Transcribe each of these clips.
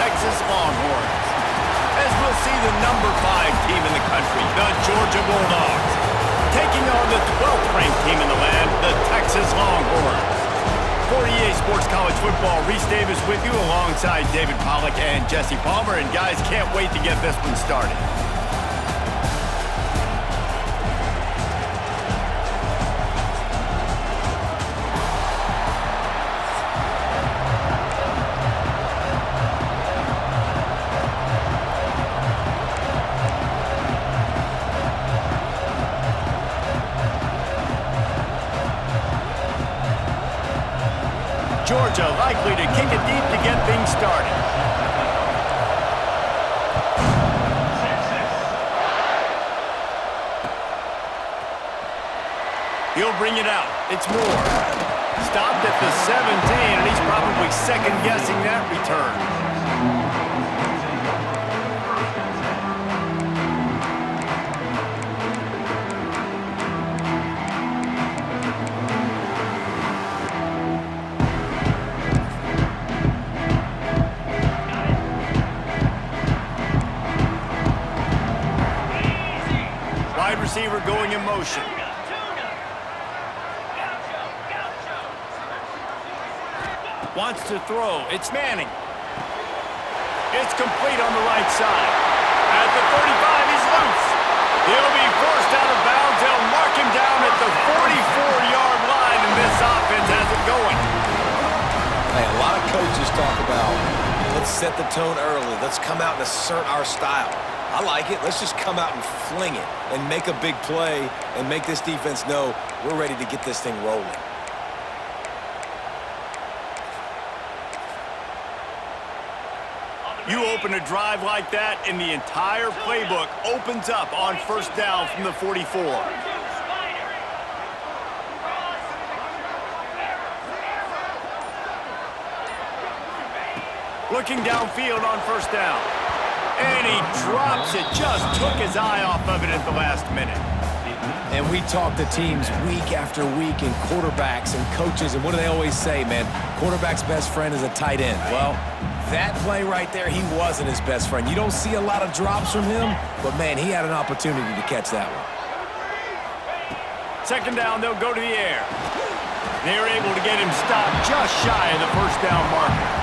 Texas Longhorns. As we'll see the number 5 team in the country, the Georgia Bulldogs, taking on the 12th ranked team in the land, the Texas Longhorns. For EA Sports College Football, Reese Davis with you alongside David Pollack and Jesse Palmer. And guys, can't wait to get this one started. Georgia likely to kick it deep to get things started. He'll bring it out. It's Moore. Stopped at the 17, and he's probably second-guessing that return. Receiver going in motion. Wants to throw. It's Manning. It's complete on the right side. At the 35, he's loose. He'll be forced out of bounds. They'll mark him down at the 44-yard line, and this offense has it going. Hey, a lot of coaches talk about, let's set the tone early. Let's come out and assert our style. I like it. Let's just come out and fling it and make a big play and make this defense know we're ready to get this thing rolling. You open a drive like that, and the entire playbook opens up on first down from the 44. Looking downfield on first down. And he drops it. Just took his eye off of it at the last minute. And we talk to teams week after week and quarterbacks and coaches, and what do they always say, man? Quarterback's best friend is a tight end. Well, that play right there, he wasn't his best friend. You don't see a lot of drops from him, but, man, he had an opportunity to catch that one. Second down, they'll go to the air. They're able to get him stopped just shy of the first down marker.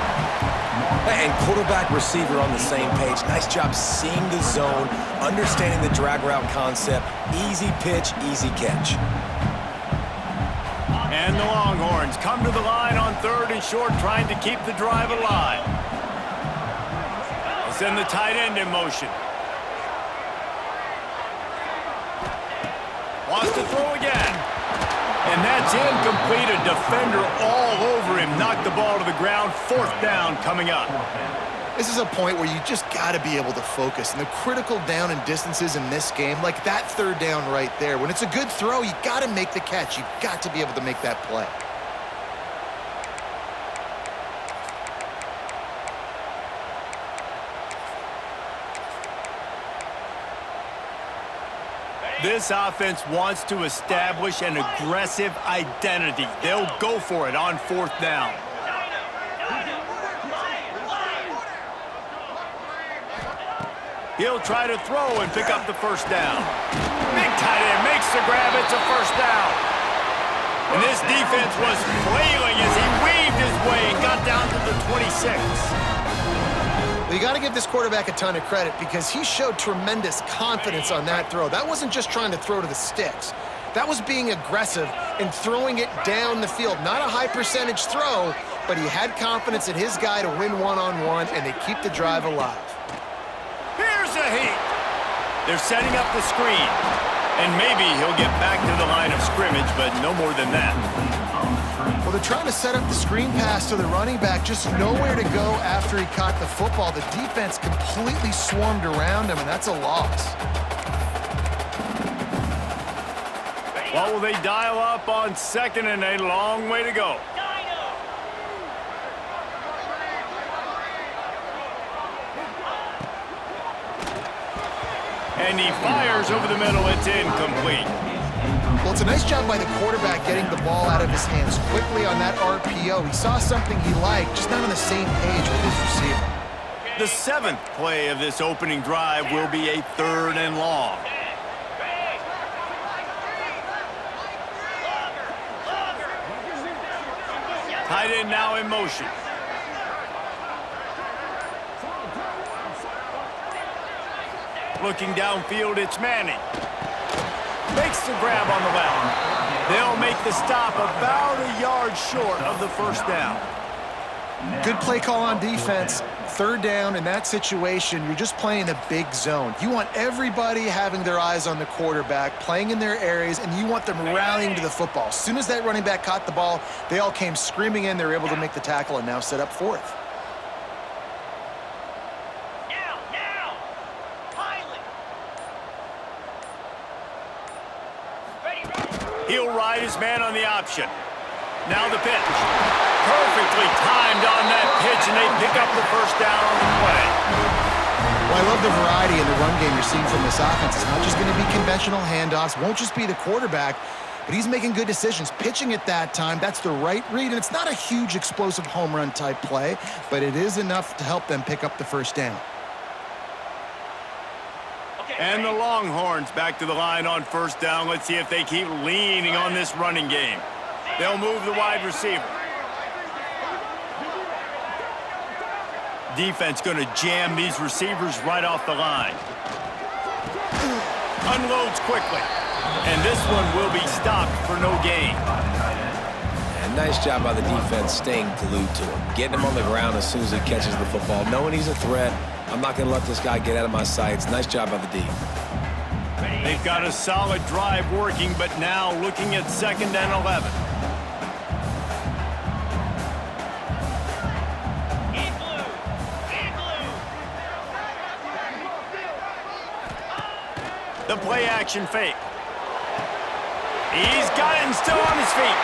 And quarterback receiver on the same page. Nice job seeing the zone, understanding the drag route concept. Easy pitch, easy catch. And the Longhorns come to the line on 3rd and short, trying to keep the drive alive. They send the tight end in motion. Wants to throw again. And that's incomplete. A defender all over him. Knocked the ball to the ground. 4th down coming up. This is a point where you just got to be able to focus. And the critical down and distances in this game, like that 3rd down right there, when it's a good throw, you got to make the catch. You've got to be able to make that play. This offense wants to establish an aggressive identity. They'll go for it on 4th down. He'll try to throw and pick up the first down. Big tight end makes the grab. It's a first down. And this defense was flailing as he weaved his way and got down to the 26. Well, you got to give this quarterback a ton of credit because he showed tremendous confidence on that throw. That wasn't just trying to throw to the sticks. That was being aggressive and throwing it down the field. Not a high percentage throw, but he had confidence in his guy to win one-on-one, and they keep the drive alive. Here's a heat. They're setting up the screen. And maybe he'll get back to the line of scrimmage, but no more than that. Well, they're trying to set up the screen pass to the running back, just nowhere to go after he caught the football. The defense completely swarmed around him, and that's a loss. Well, will they dial up on 2nd and a long way to go? And he fires over the middle. It's incomplete. Well, it's a nice job by the quarterback getting the ball out of his hands quickly on that RPO. He saw something he liked, just not on the same page with his receiver. The 7th play of this opening drive will be a 3rd and long. Tight end now in motion. Looking downfield, it's Manning. Makes the grab on the left. They'll make the stop about a yard short of the first down. Good play call on defense. 3rd down in that situation, you're just playing a big zone. You want everybody having their eyes on the quarterback, playing in their areas, and you want them rallying to the football. As soon as that running back caught the ball, they all came screaming in. They were able to make the tackle and now set up 4th. He'll ride his man on the option. Now the pitch. Perfectly timed on that pitch, and they pick up the first down on the play. Well, I love the variety in the run game you're seeing from this offense. It's not just going to be conventional handoffs. Won't just be the quarterback, but he's making good decisions. Pitching at that time, that's the right read, and it's not a huge explosive home run type play, but it is enough to help them pick up the first down. And the Longhorns back to the line on first down. Let's see if they keep leaning on this running game. They'll move the wide receiver. Defense going to jam these receivers right off the line. Unloads quickly. And this one will be stopped for no gain. And nice job by the defense staying glued to him. Getting him on the ground as soon as he catches the football. Knowing he's a threat. I'm not going to let this guy get out of my sights. Nice job by the D. They've got a solid drive working, but now looking at 2nd and 11. The play-action fake. He's got it and still on his feet.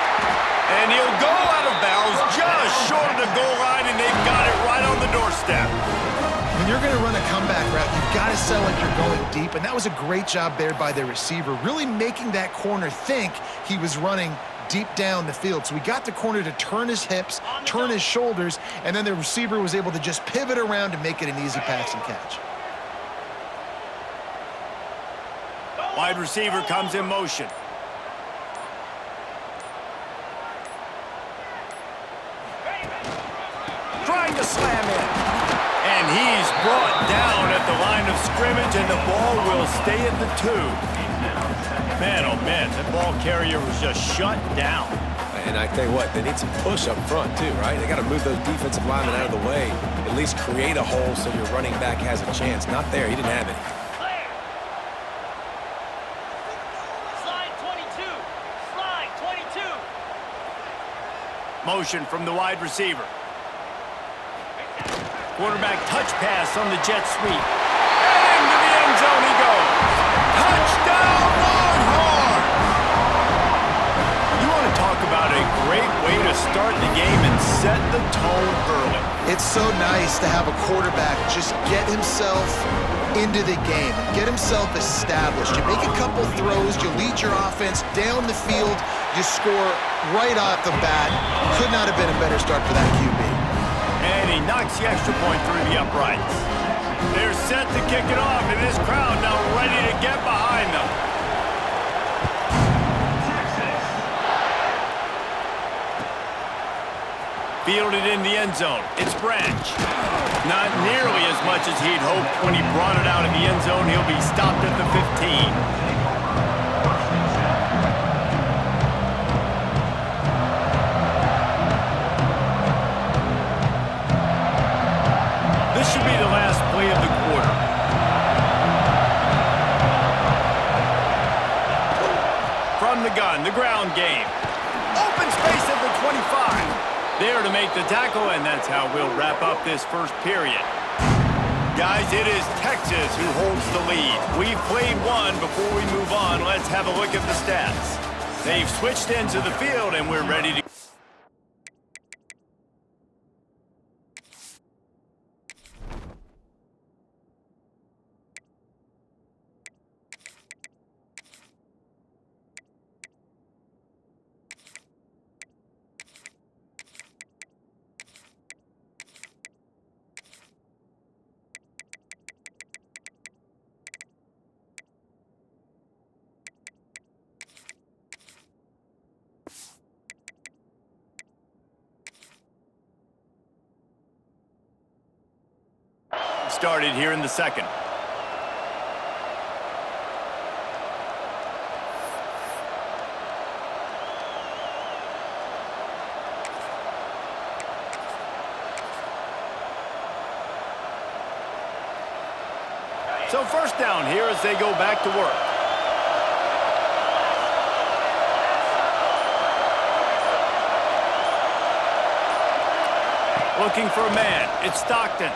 And he'll go out of bounds just short of the goal line, and they've got it right on the doorstep. When you're going to run a comeback route, you've got to sell like you're going deep, and that was a great job there by the receiver, really making that corner think he was running deep down the field. So he got the corner to turn his hips, turn his shoulders, and then the receiver was able to just pivot around and make it an easy pass and catch. Wide receiver comes in motion. Trying to slam in. And he's brought down at the line of scrimmage, and the ball will stay at the 2. Man, oh man, that ball carrier was just shut down. And I tell you what, they need some push up front too, right? They got to move those defensive linemen out of the way, at least create a hole so your running back has a chance. Not there, he didn't have any. Motion from the wide receiver. Quarterback touch pass on the jet sweep. And into the end zone he goes. Touchdown, Longhorns! You want to talk about a great way to start the game and set the tone early. It's so nice to have a quarterback just get himself into the game, get himself established. You make a couple throws, you lead your offense down the field, you score right off the bat. Could not have been a better start for that QB. And he knocks the extra point through the uprights. They're set to kick it off, and this crowd now ready to get behind them. Fielded in the end zone. It's Branch. Not nearly as much as he'd hoped when he brought it out of the end zone. He'll be stopped at the 15. This should be the last play of the quarter. From the gun, the ground game. Open space at the 25. There to make the tackle, and that's how we'll wrap up this first period. Guys, it is Texas who holds the lead. We've played one. Before we move on, let's have a look at the stats. They've switched into the field, and we're ready to started here in the second. So first down here as they go back to work. Looking for a man. It's Stockton.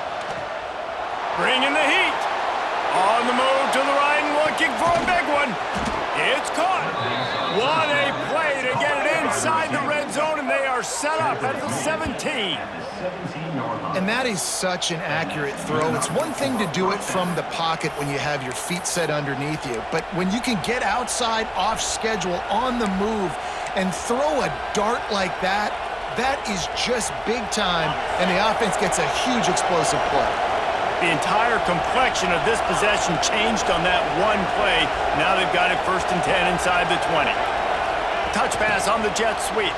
Bringing the heat. On the move to the right and looking for a big one. It's caught. What a play to get it inside the red zone, and they are set up at the 17. And that is such an accurate throw. It's one thing to do it from the pocket when you have your feet set underneath you, but when you can get outside, off schedule, on the move, and throw a dart like that, that is just big time, and the offense gets a huge explosive play. The entire complexion of this possession changed on that one play. Now they've got it 1st and 10 inside the 20. Touch pass on the jet sweep.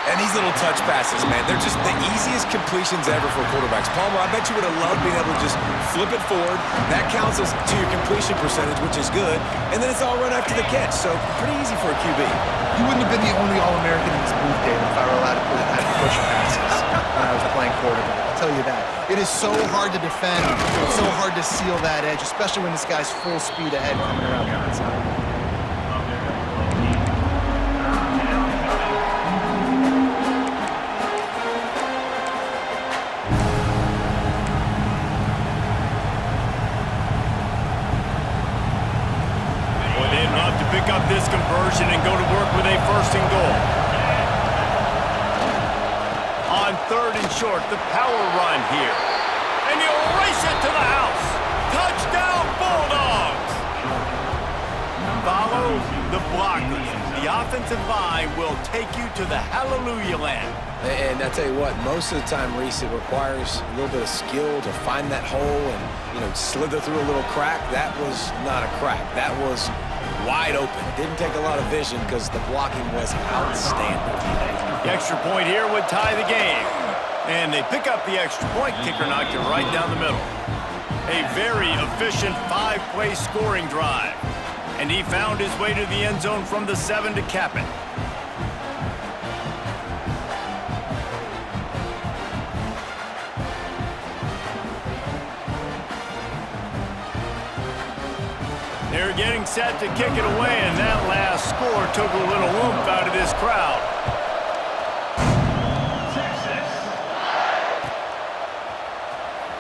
And these little touch passes, man, they're just the easiest completions ever for quarterbacks. Palmer, I bet you would have loved being able to just flip it forward. That counts as to your completion percentage, which is good. And then it's all run after the catch, so pretty easy for a QB. You wouldn't have been the only All-American in this booth, David, if I were allowed to put it at push passes when I was playing quarterback. I'll tell you that. It is so hard to defend. It's so hard to seal that edge, especially when this guy's full speed ahead coming around the outside. Pick up this conversion and go to work with a 1st and goal. On 3rd and short, the power run here. And you'll race it to the house. Touchdown, Bulldogs! Follow the blockers. The offensive line will take you to the hallelujah land. And I tell you what, most of the time, Reese, it requires a little bit of skill to find that hole and, slither through a little crack. That was not a crack. That was wide open. Didn't take a lot of vision because the blocking was outstanding. The extra point here would tie the game. And they pick up the extra point. Kicker knocked it right down the middle. A very efficient 5-play scoring drive. And he found his way to the end zone from the 7 to cap it. They're getting set to kick it away, and that last score took a little oomph out of this crowd.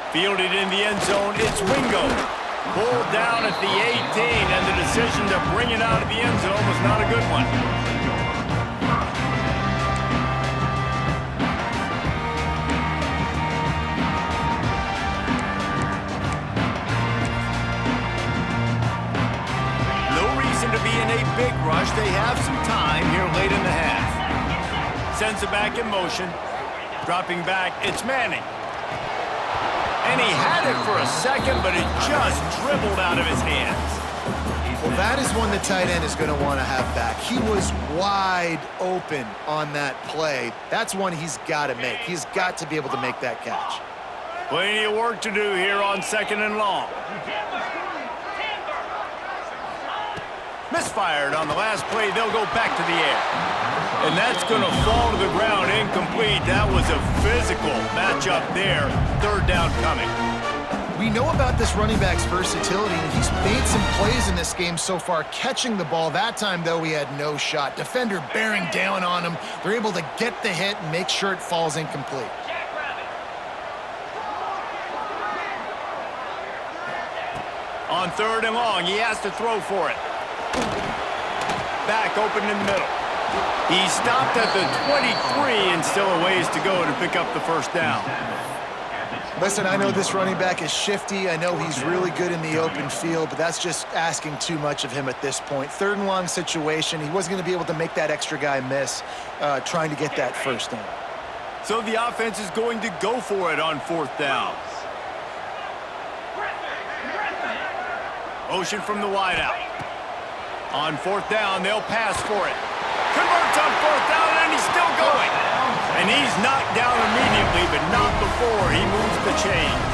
Fielded in the end zone, it's Wingo. Pulled down at the 18, and the decision to bring it out of the end zone was not a good one. To be in a big rush. They have some time here late in the half. Sends it back in motion. Dropping back, it's Manning. And he had it for a second, but it just dribbled out of his hands. Well, that is one the tight end is going to want to have back. He was wide open on that play. That's one he's got to make. He's got to be able to make that catch. Plenty of work to do here on 2nd and long. Misfired on the last play. They'll go back to the air. And that's going to fall to the ground incomplete. That was a physical matchup there. 3rd down coming. We know about this running back's versatility, and he's made some plays in this game so far, catching the ball. That time, though, he had no shot. Defender bearing down on him. They're able to get the hit and make sure it falls incomplete. On 3rd and long, he has to throw for it. Back open in the middle. He stopped at the 23 and still a ways to go to pick up the 1st down. Listen, I know this running back is shifty. I know he's really good in the open field, but that's just asking too much of him at this point. 3rd and long situation. He wasn't going to be able to make that extra guy miss trying to get that 1st down. So the offense is going to go for it on 4th down. Motion from the wideout. On 4th down, they'll pass for it. Converts on 4th down, and he's still going. And he's knocked down immediately, but not before he moves the chains.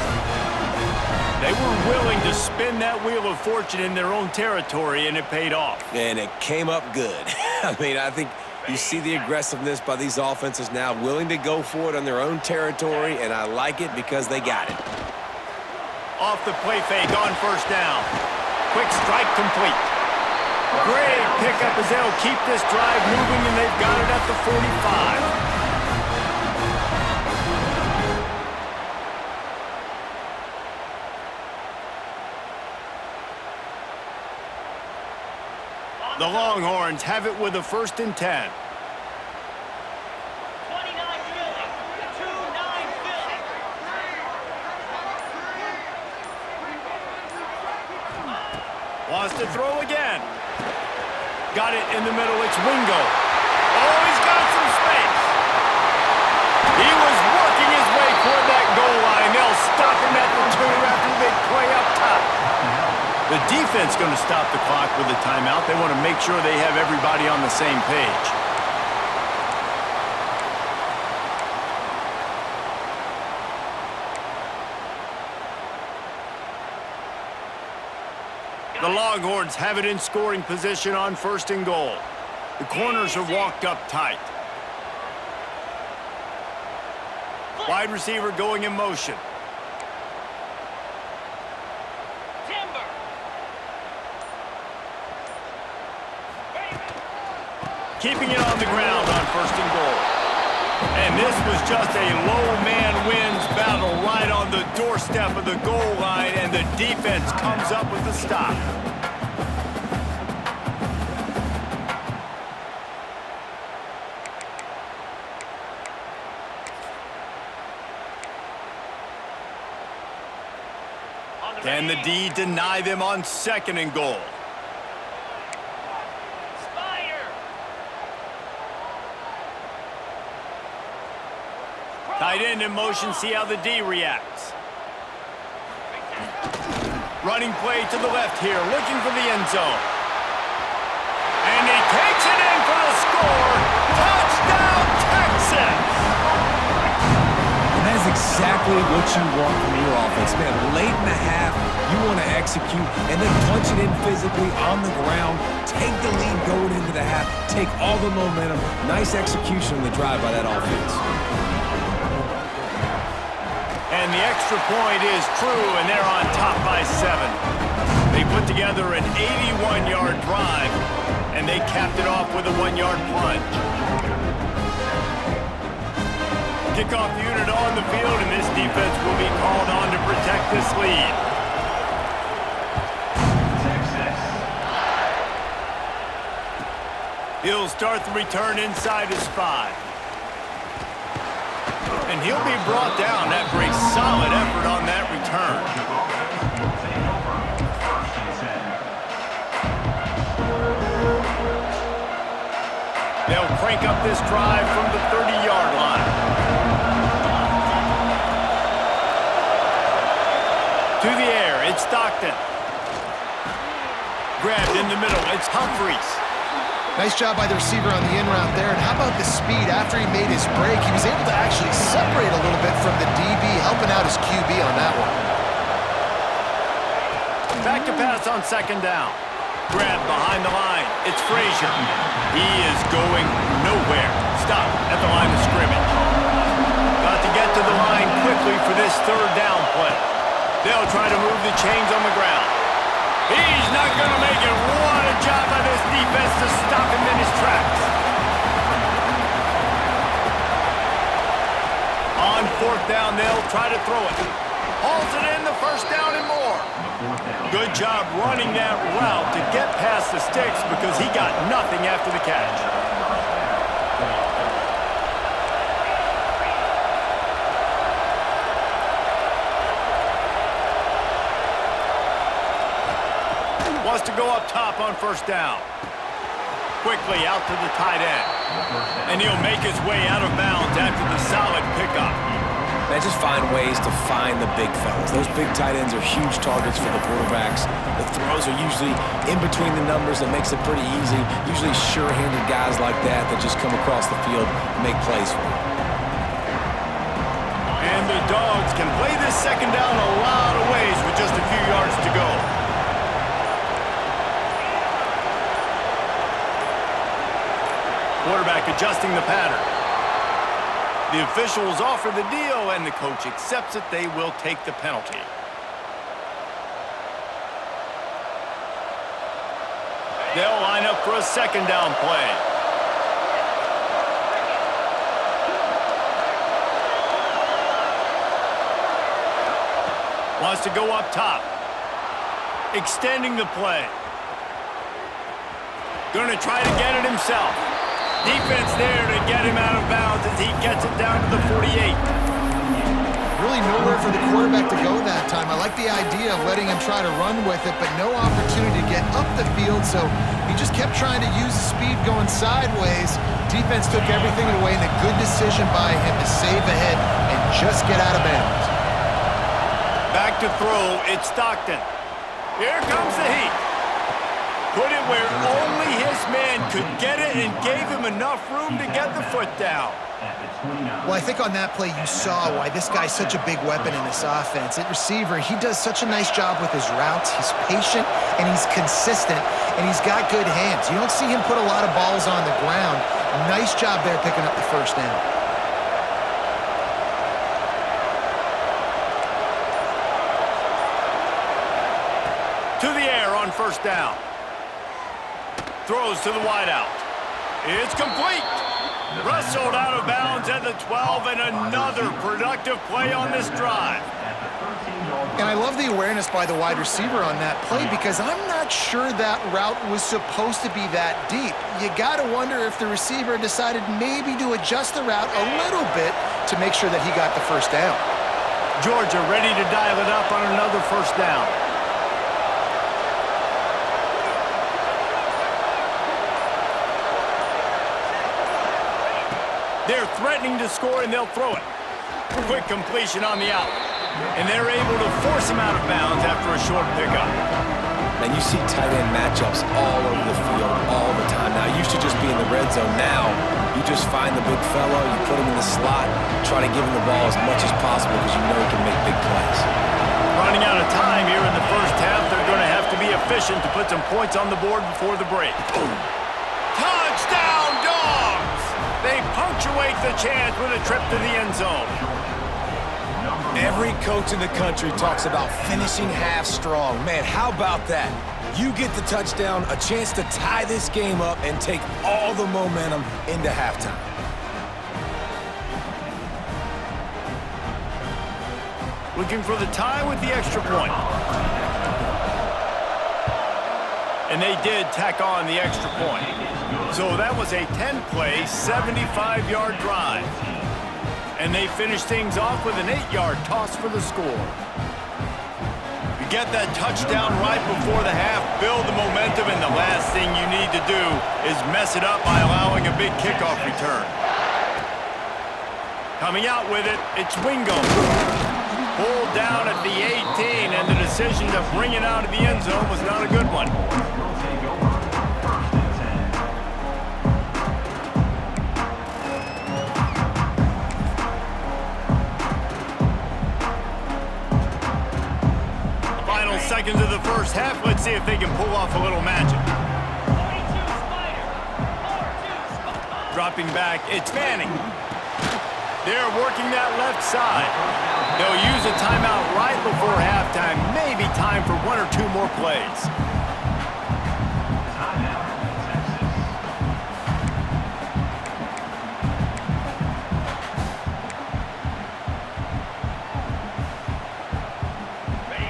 They were willing to spin that wheel of fortune in their own territory, and it paid off. And it came up good. I mean, I think you see the aggressiveness by these offenses now, willing to go for it on their own territory, and I like it because they got it. Off the play fake on first down. Quick strike complete. Great pickup as they'll keep this drive moving, and they've got it at the 45. The Longhorns have it with a 1st and 10. 29 Philly. 2-9 Philly. Wants to throw again. Got it in the middle. It's Wingo. Oh, he's got some space. He was working his way toward that goal line. They'll stop him at the 2 after the big play up top. The defense going to stop the clock with a timeout. They want to make sure they have everybody on the same page. The Longhorns have it in scoring position on 1st and goal. The corners are walked up tight. Wide receiver going in motion. Timber. Keeping it on the ground on 1st and goal. And this was just a low man wins battle right on the doorstep of the goal line, and the defense comes up with the stop. Can the D deny them on 2nd and goal? Spire. Tight end in motion, see how the D reacts. Running play to the left here, looking for the end zone. And he takes it in for the score. Touchdown, Texas! And that's exactly what you want from your offense, man. Late in the half, you want to execute and then punch it in physically on the ground, take the lead going into the half, take all the momentum. Nice execution on the drive by that offense. And the extra point is true, and they're on top by 7. They put together an 81-yard drive, and they capped it off with a 1-yard plunge. Kickoff unit on the field, and this defense will be called on to protect this lead. He'll start the return inside his 5. And he'll be brought down after a solid effort on that return. They'll crank up this drive from the 30-yard line. To the air, it's Stockton. Grabbed in the middle, it's Humphries. Nice job by the receiver on the in route there. And how about the speed after he made his break? He was able to actually separate a little bit from the DB, helping out his QB on that one. Back to pass on 2nd down. Grabbed behind the line. It's Frazier. He is going nowhere. Stop at the line of scrimmage. Got to get to the line quickly for this 3rd down play. They'll try to move the chains on the ground. He's not going to make it. What a job by this defense to stop him in his tracks. On 4th down, they'll try to throw it. Hauls it in, the 1st down and more. Good job running that route to get past the sticks because he got nothing after the catch. Wants to go up top on 1st down. Quickly out to the tight end. And he'll make his way out of bounds after the solid pickup. Man, just find ways to find the big fellas. Those big tight ends are huge targets for the quarterbacks. The throws are usually in between the numbers. That makes it pretty easy. Usually sure-handed guys like that just come across the field and make plays for you. this second down a lot of ways with just a few yards to go. Quarterback adjusting the pattern. The officials offer the deal, and the coach accepts it. They will take the penalty. They'll line up for a second down play. Wants to go up top. Extending the play. Going to try to get it himself. Defense there to get him out of bounds as he gets it down to the 48. Really nowhere for the quarterback to go that time. I like the idea of letting him try to run with it, but no opportunity to get up the field, so he just kept trying to use the speed going sideways. Defense took everything away, and a good decision by him to save ahead and just get out of bounds. Back to throw, it's Stockton. Here comes the heat. Put it where only his man could get it and gave him enough room to get the foot down. Well, I think on that play you saw why this guy's such a big weapon in this offense. At receiver, he does such a nice job with his routes. He's patient, and he's consistent, and he's got good hands. You don't see him put a lot of balls on the ground. Nice job there picking up the first down. To the air on first down. Throws to the wideout. It's complete. Wrestled out of bounds at the 12, and another productive play on this drive. And I love the awareness by the wide receiver on that play because I'm not sure that route was supposed to be that deep. You got to wonder if the receiver decided maybe to adjust the route a little bit to make sure that he got the first down. Georgia ready to dial it up on another first down. They're threatening to score, and they'll throw it. Quick completion on the out. And they're able to force him out of bounds after a short pickup. And you see tight end matchups all over the field all the time. Now, it used to just be in the red zone. Now, you just find the big fellow, you put him in the slot, try to give him the ball as much as possible because you know he can make big plays. Running out of time here in the first half, they're going to have to be efficient to put some points on the board before the break. Touchdown, Dogs! They punctuate the chance with a trip to the end zone. Every coach in the country talks about finishing half strong. Man, how about that? You get the touchdown, a chance to tie this game up and take all the momentum into halftime. Looking for the tie with the extra point. And they did tack on the extra point. So that was a 10-play, 75-yard drive. And they finished things off with an 8-yard toss for the score. You get that touchdown right before the half, build the momentum, and the last thing you need to do is mess it up by allowing a big kickoff return. Coming out with it, it's Wingo. Pulled down at the 18, and the decision to bring it out of the end zone was not a good one. Final seconds of the first half. Let's see if they can pull off a little magic. Dropping back, it's Manning. They're working that left side. They'll use a timeout right before halftime. Maybe time for one or two more plays.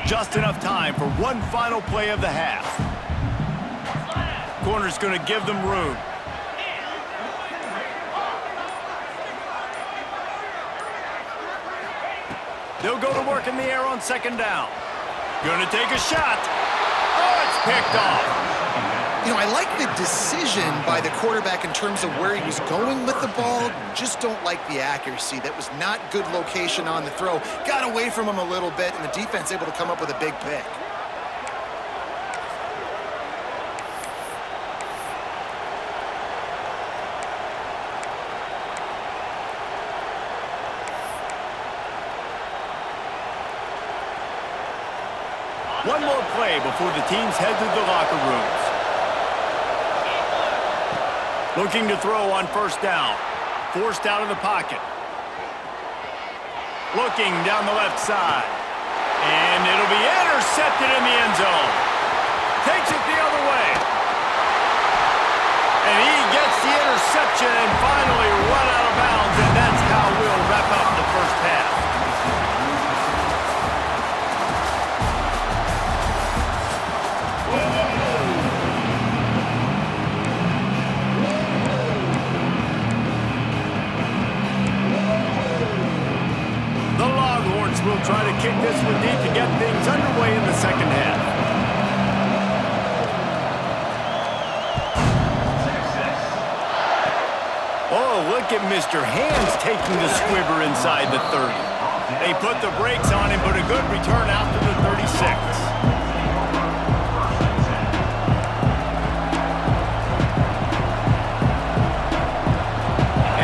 Just enough time for one final play of the half. Corner's going to give them room. They'll go to work in the air on second down. Gonna take a shot. Oh, it's picked off. You know, I like the decision by the quarterback in terms of where he was going with the ball. Just don't like the accuracy. That was not good location on the throw. Got away from him a little bit, and the defense able to come up with a big pick. One more play before the teams head to the locker rooms. Looking to throw on first down. Forced out of the pocket. Looking down the left side. And it'll be intercepted in the end zone. Takes it the other way. And he gets the interception and finally run out of bounds. And that's how we'll wrap up the first half. The Longhorns will try to kick this one deep to get things underway in the second half. Oh, look at Mr. Hands taking the squibber inside the 30. They put the brakes on him, but a good return out to the 36.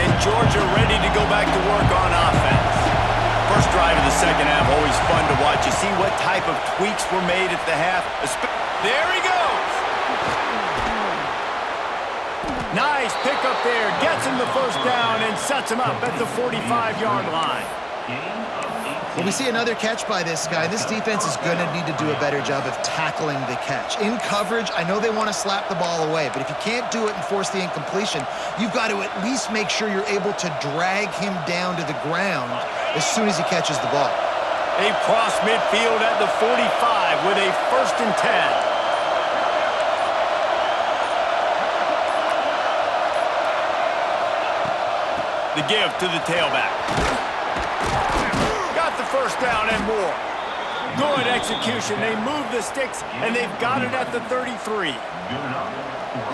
And Georgia ready to go back to work on offense. First drive of the second half, always fun to watch. You see what type of tweaks were made at the half. There he goes! Nice pickup there. Gets him the first down and sets him up at the 45-yard line. Well, we see another catch by this guy. This defense is going to need to do a better job of tackling the catch. In coverage, I know they want to slap the ball away, but if you can't do it and force the incompletion, you've got to at least make sure you're able to drag him down to the ground as soon as he catches the ball. They've crossed midfield at the 45 with a 1st and 10. The give to the tailback. Got the first down and more. Good execution. They move the sticks, and they've got it at the 33.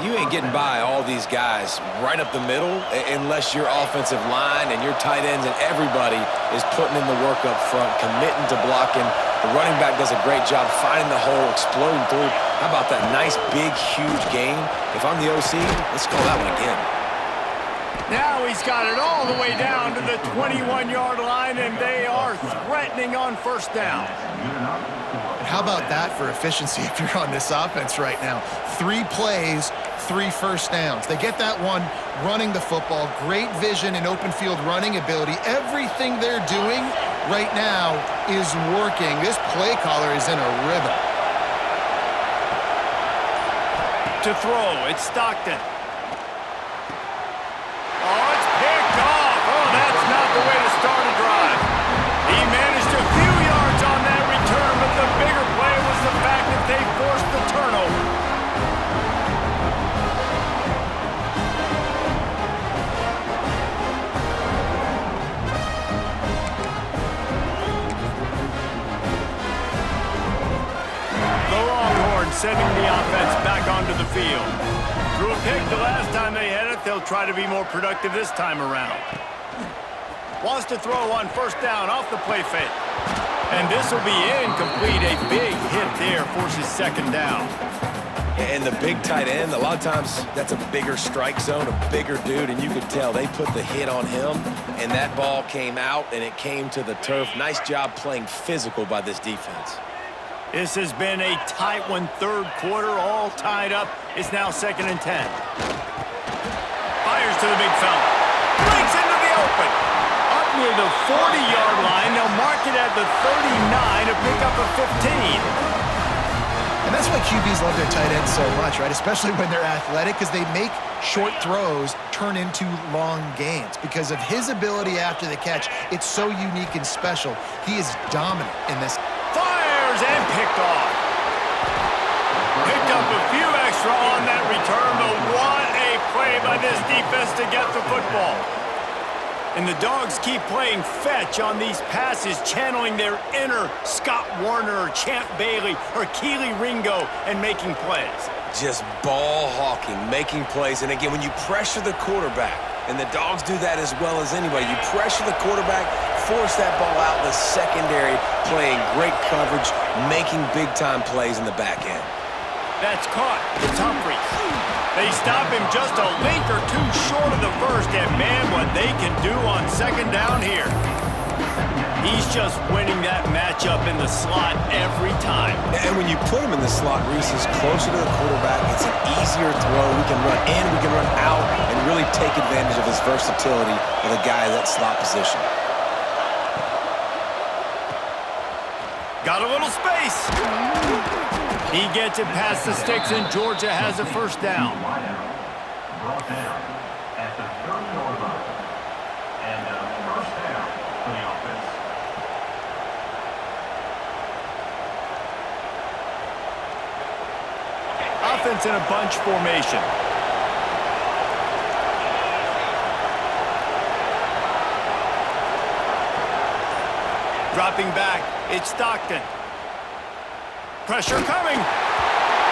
You ain't getting by all these guys right up the middle unless your offensive line and your tight ends and everybody is putting in the work up front, committing to blocking. The running back does a great job finding the hole, exploding through. How about that nice, big, huge gain? If I'm the OC, let's call that one again. Now he's got it all the way down to the 21-yard line, and they are threatening on first down. And how about that for efficiency if you're on this offense right now? 3 plays, 3 first downs. They get that one running the football, great vision and open field running ability. Everything they're doing right now is working. This play caller is in a rhythm. To throw, it's Stockton. Oh, it's picked off. Oh, that's not the way to start a drive. He managed a few yards on that return, but the bigger play was the fact that they forced the turnover. The Longhorns sending the offense back onto the field. Threw a pick the last time they had it. They'll try to be more productive this time around. Wants to throw on first down off the play fake. And this will be incomplete. A big hit there forces second down. And the big tight end, a lot of times that's a bigger strike zone, a bigger dude, and you could tell they put the hit on him, and that ball came out, and it came to the turf. Nice job playing physical by this defense. This has been a tight one, third quarter, all tied up. It's now 2nd and 10. Fires to the big fella. Breaks into the open. Up near the 40-yard line. They'll mark it at the 39 to pick up a 15. And that's why QBs love their tight ends so much, right? Especially when they're athletic, because they make short throws turn into long gains. Because of his ability after the catch, it's so unique and special. He is dominant in this. Fires and picked off. Picked up a few extra on that return, but what a play by this defense to get the football. And the Dogs keep playing fetch on these passes, channeling their inner Scott Warner or Champ Bailey or Keely Ringo and making plays. Just ball hawking, making plays. And again, when you pressure the quarterback, and the Dogs do that as well as anybody, you pressure the quarterback, force that ball out in the secondary, playing great coverage, making big-time plays in the back end. That's caught. It's Humphries. They stop him just a link or two short of the first, and man, what they can do on second down here. He's just winning that matchup in the slot every time. And when you put him in the slot, Reese is closer to the quarterback. It's an easier throw. We can run in, we can run out, and really take advantage of his versatility of the guy in that slot position. Got a little space. He gets it past the sticks, and Georgia has a first down. Brought down at the 30-yard line. And first down for the offense. Offense in a bunch formation. Dropping back, it's Stockton. Pressure coming.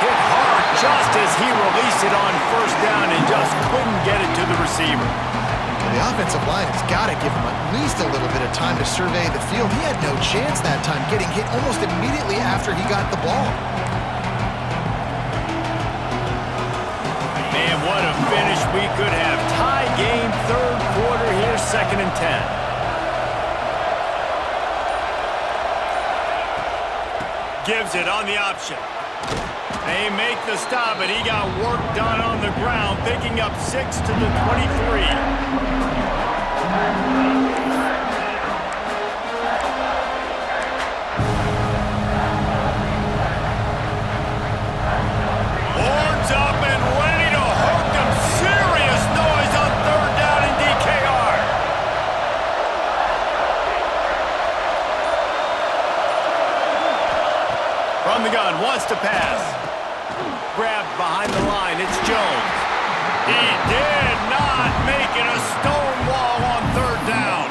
Hit hard just as he released it on first down and just couldn't get it to the receiver. The offensive line has got to give him at least a little bit of time to survey the field. He had no chance that time, getting hit almost immediately after he got the ball. Man, what a finish we could have. Tie game, third quarter here, 2nd and 10. Gives it on the option. They make the stop, but he got work done on the ground, picking up 6 to the 23. Horns up and ready to hook them. Serious noise on third down in DKR. From the gun, wants to pass. Grabbed behind the line, it's Jones. He did not make it, a stone wall on third down.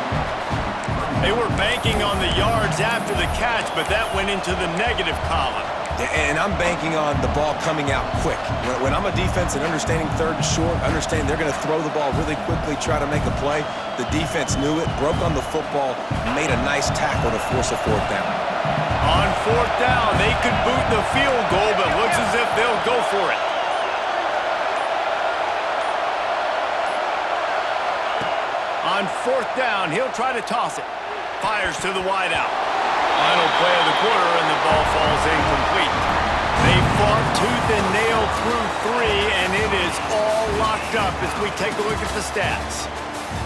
They were banking on the yards after the catch, but that went into the negative column. And I'm banking on the ball coming out quick. When I'm a defense and understanding third and short, understanding they're going to throw the ball really quickly, try to make a play, the defense knew it, broke on the football, made a nice tackle to force a fourth down. On fourth down, they could boot the field goal, but looks as if they'll go for it. On fourth down, he'll try to toss it. Fires to the wideout. Final play of the quarter, and the ball falls incomplete. They fought tooth and nail through 3, and it is all locked up as we take a look at the stats.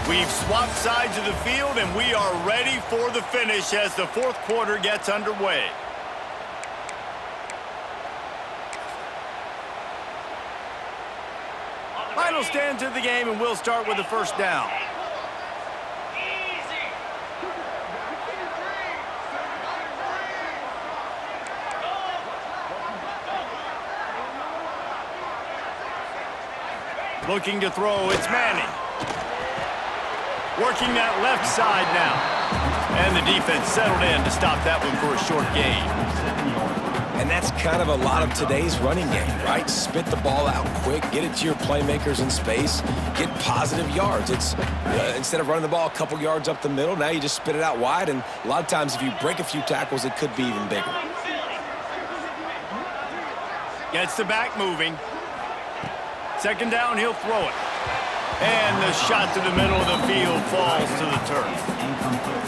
We've swapped sides of the field, and we are ready for the finish as the fourth quarter gets underway. Final stand to the game, and we'll start with the first down. Easy. Looking to throw, it's Manning. Working that left side now. And the defense settled in to stop that one for a short gain. And that's kind of a lot of today's running game, right? Spit the ball out quick, get it to your playmakers in space, get positive yards. It's instead of running the ball a couple yards up the middle, now you just spit it out wide, and a lot of times if you break a few tackles, it could be even bigger. Gets the back moving. Second down, he'll throw it. And the shot to the middle of the field falls to the turf.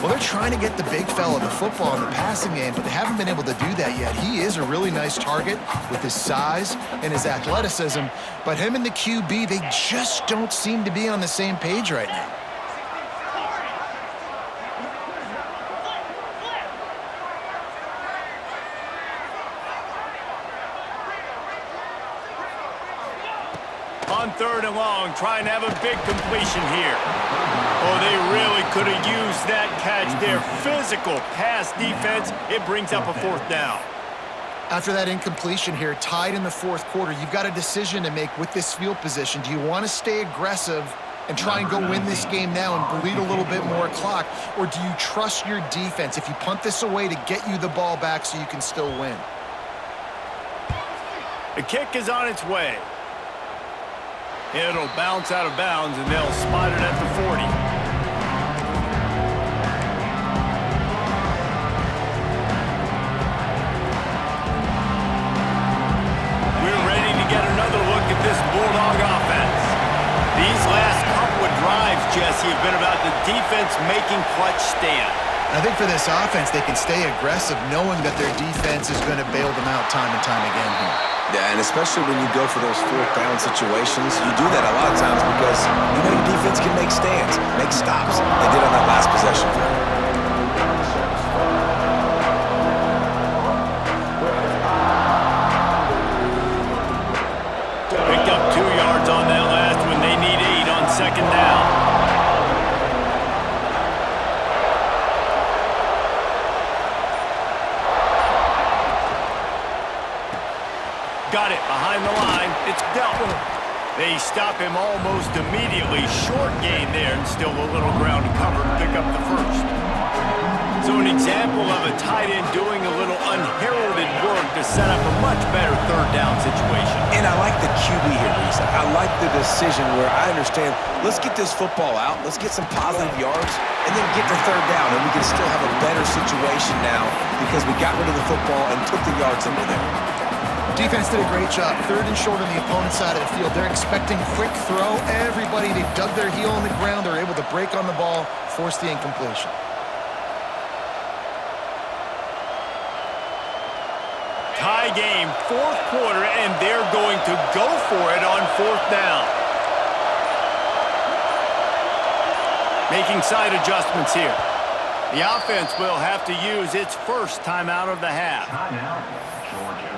Well, they're trying to get the big fella the football in the passing game, but they haven't been able to do that yet. He is a really nice target with his size and his athleticism, but him and the QB, they just don't seem to be on the same page right now. On third and long, trying to have a big completion here. Oh, they really could have used that catch there. Physical pass defense. It brings up a fourth down. After that incompletion here, tied in the fourth quarter, you've got a decision to make with this field position. Do you want to stay aggressive and try and go win this game now and bleed a little bit more clock, or do you trust your defense if you punt this away to get you the ball back so you can still win? The kick is on its way. It'll bounce out of bounds, and they'll spot it at the 40. We're ready to get another look at this Bulldog offense. These last couple of drives, Jesse, have been about the defense making clutch stand. I think for this offense, they can stay aggressive knowing that their defense is going to bail them out time and time again here. Yeah, and especially when you go for those fourth down situations, you do that a lot of times because you know your defense can make stands, make stops. They did on that last possession. Picked up 2 yards on that last one. They need 8 on second down. Got it behind the line. It's dealt with. They stop him almost immediately. Short gain there and still a little ground to cover to pick up the first. So an example of a tight end doing a little unheralded work to set up a much better third down situation. And I like the QB here, Reese. I like the decision where I understand, let's get this football out, let's get some positive yards, and then get to third down, and we can still have a better situation now because we got rid of the football and took the yards into there. Defense did a great job. Third and short on the opponent's side of the field. They're expecting quick throw. Everybody, they dug their heel on the ground. They're able to break on the ball, force the incompletion. Tie game, fourth quarter, and they're going to go for it on fourth down. Making side adjustments here. The offense will have to use its first timeout of the half. Timeout, Georgia.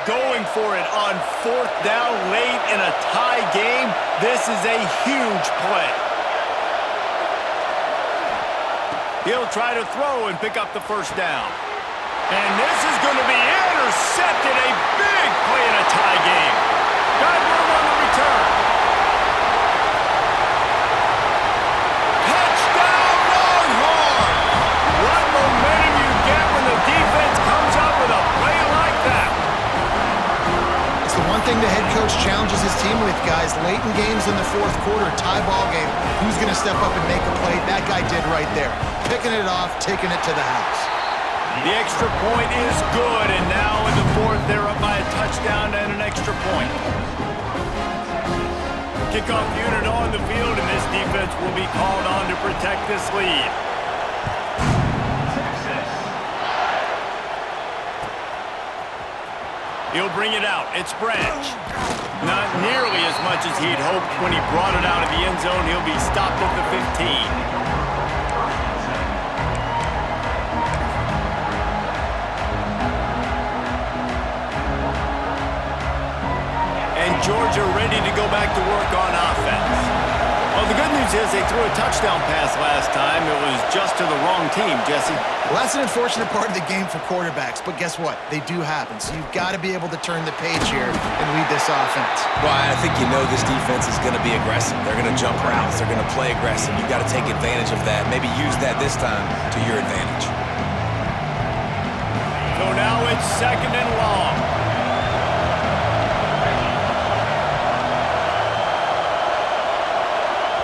Going for it on fourth down late in a tie game. This is a huge play. He'll try to throw and pick up the first down. And this is going to be intercepted. A big play in a tie game. Got room on the return. Touchdown Longhorns! What momentum you get when the defense comes up with a play like that. It's the one thing the head coach challenges his team with, guys. Late in games in the fourth quarter, tie ball game, who's going to step up and make a play? That guy did right there. Picking it off, taking it to the house. The extra point is good, and now in the fourth, they're up by a touchdown and an extra point. Kickoff unit on the field, and this defense will be called on to protect this lead. He'll bring it out. It's Branch. Not nearly as much as he'd hoped when he brought it out of the end zone. He'll be stopped at the 15. Georgia ready to go back to work on offense. Well, the good news is they threw a touchdown pass last time. It was just to the wrong team, Jesse. Well, that's an unfortunate part of the game for quarterbacks, but guess what? They do happen, so you've got to be able to turn the page here and lead this offense. Well, I think you know this defense is going to be aggressive. They're going to jump routes. They're going to play aggressive. You've got to take advantage of that. Maybe use that this time to your advantage. So now it's second and long.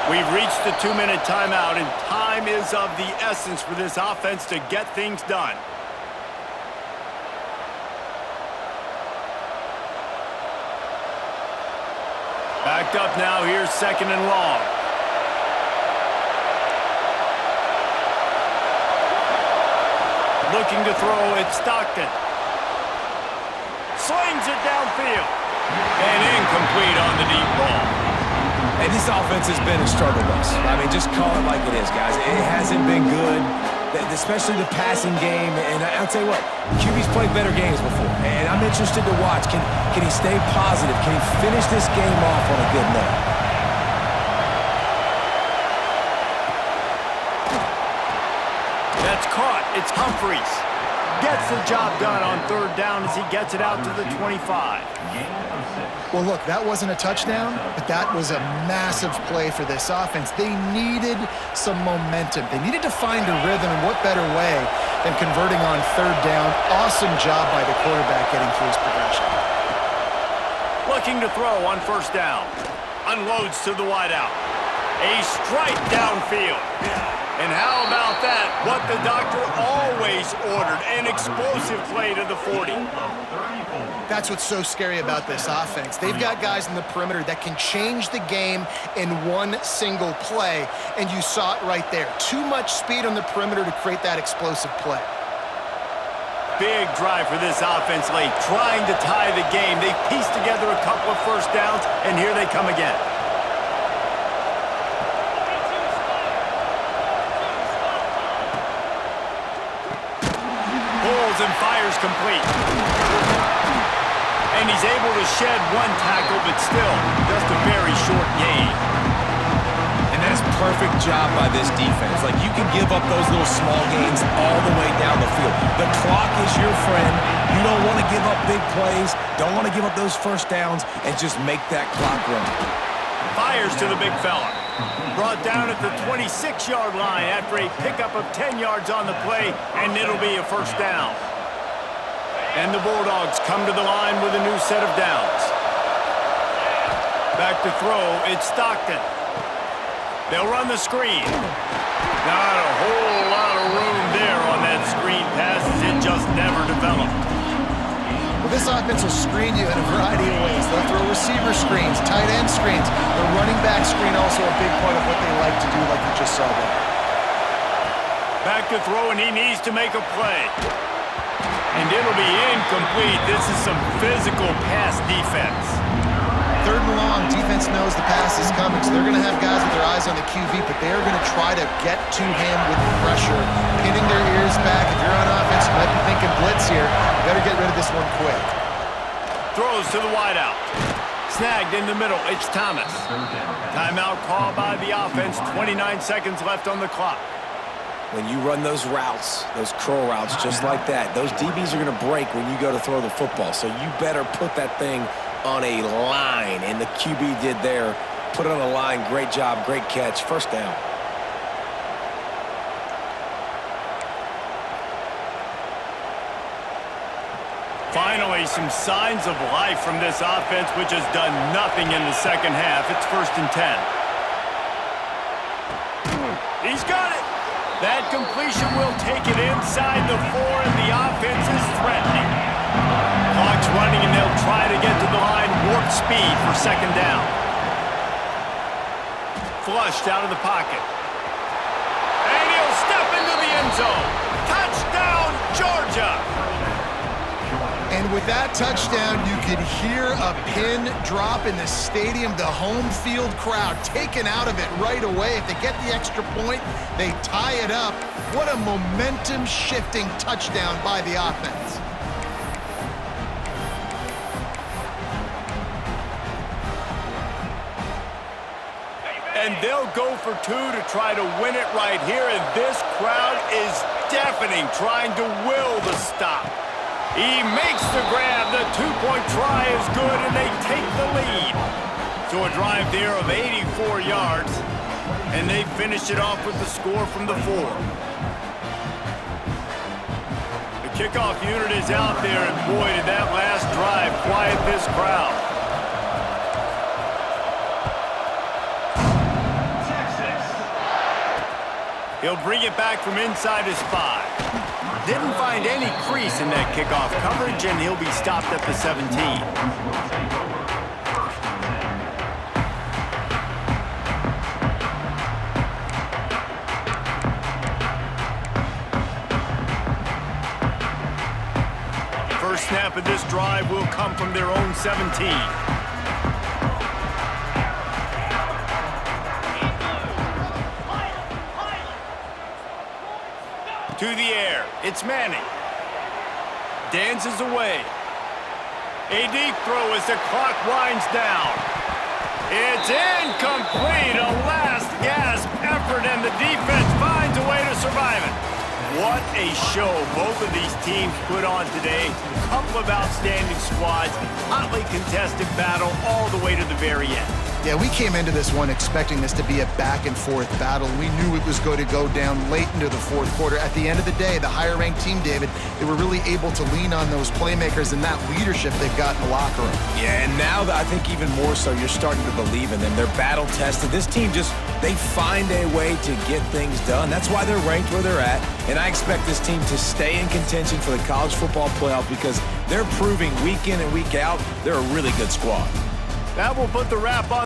We've reached the 2-minute timeout, and time is of the essence for this offense to get things done. Backed up now, here's second and long. Looking to throw, it's Stockton. Slings it downfield. And incomplete on the deep ball. Hey, this offense has been a struggle bus. I mean, just call it like it is, guys. It hasn't been good, especially the passing game. And I'll tell you what, QB's played better games before. And I'm interested to watch. Can he stay positive? Can he finish this game off on a good note? That's caught. It's Humphreys. Gets the job done on third down as he gets it out to the 25. Well, look, that wasn't a touchdown, but that was a massive play for this offense. They needed some momentum. They needed to find a rhythm, and what better way than converting on third down. Awesome job by the quarterback getting through his progression. Looking to throw on first down. Unloads to the wideout. A strike downfield. And how about that? What the doctor always ordered, an explosive play to the 40. That's what's so scary about this offense. They've got guys in the perimeter that can change the game in one single play, and you saw it right there. Too much speed on the perimeter to create that explosive play. Big drive for this offense late, trying to tie the game. They pieced together a couple of first downs, and here they come again. Pulls and fires complete. And he's able to shed one tackle, but still just a very short gain. And that's perfect job by this defense. Like, you can give up those little small gains all the way down the field. The clock is your friend. You don't want to give up big plays, don't want to give up those first downs, and just make that clock run. Fires to the big fella. Brought down at the 26-yard line after a pickup of 10 yards on the play, and it'll be a first down. And the Bulldogs come to the line with a new set of downs. Back to throw, it's Stockton. They'll run the screen. Not a whole lot of room there on that screen pass, as it just never developed. Well, this offense will screen you in a variety of ways. They'll throw receiver screens, tight end screens. The running back screen also a big part of what they like to do, like you just saw there. Back to throw, and he needs to make a play. And it'll be incomplete. This is some physical pass defense. Third and long, defense knows the pass is coming, so they're going to have guys with their eyes on the QB, but they're going to try to get to him with pressure, pinning their ears back. If you're on offense, you might be thinking blitz here. You better get rid of this one quick. Throws to the wideout. Snagged in the middle. It's Thomas. Timeout called by the offense. 29 seconds left on the clock. When you run those routes, those curl routes, just like that, those DBs are going to break when you go to throw the football. So you better put that thing on a line, and the QB did there. Put it on a line. Great job, great catch. First down. Finally, some signs of life from this offense, which has done nothing in the second half. It's 1st and 10. He's got it. That completion will take it inside the 4, and the offense is threatening. Clock's running, and they'll try to get to the line. Warp speed for second down. Flushed out of the pocket. And he'll step into the end zone. Touchdown, Georgia! And with that touchdown, you could hear a pin drop in the stadium. The home field crowd taken out of it right away. If they get the extra point, they tie it up. What a momentum-shifting touchdown by the offense. And they'll go for 2 to try to win it right here. And this crowd is deafening, trying to will the stop. He makes the grab. The 2-point try is good, and they take the lead. So a drive there of 84 yards, and they finish it off with the score from the 4. The kickoff unit is out there, and boy, did that last drive quiet this crowd. He'll bring it back from inside his 5. Didn't find any crease in that kickoff coverage, and he'll be stopped at the 17. First snap of this drive will come from their own 17. To the air, it's Manning. Dances away. A deep throw as the clock winds down. It's incomplete, a last gasp effort, and the defense finds a way to survive it. What a show both of these teams put on today. Couple of outstanding squads, hotly contested battle all the way to the very end. Yeah, we came into this one expecting this to be a back-and-forth battle. We knew it was going to go down late into the fourth quarter. At the end of the day, the higher-ranked team, David, they were really able to lean on those playmakers and that leadership they've got in the locker room. Yeah, and now I think even more so, you're starting to believe in them. They're battle-tested. This team they find a way to get things done. That's why they're ranked where they're at, and I expect this team to stay in contention for the college football playoff because they're proving week in and week out they're a really good squad. That will put the wrap on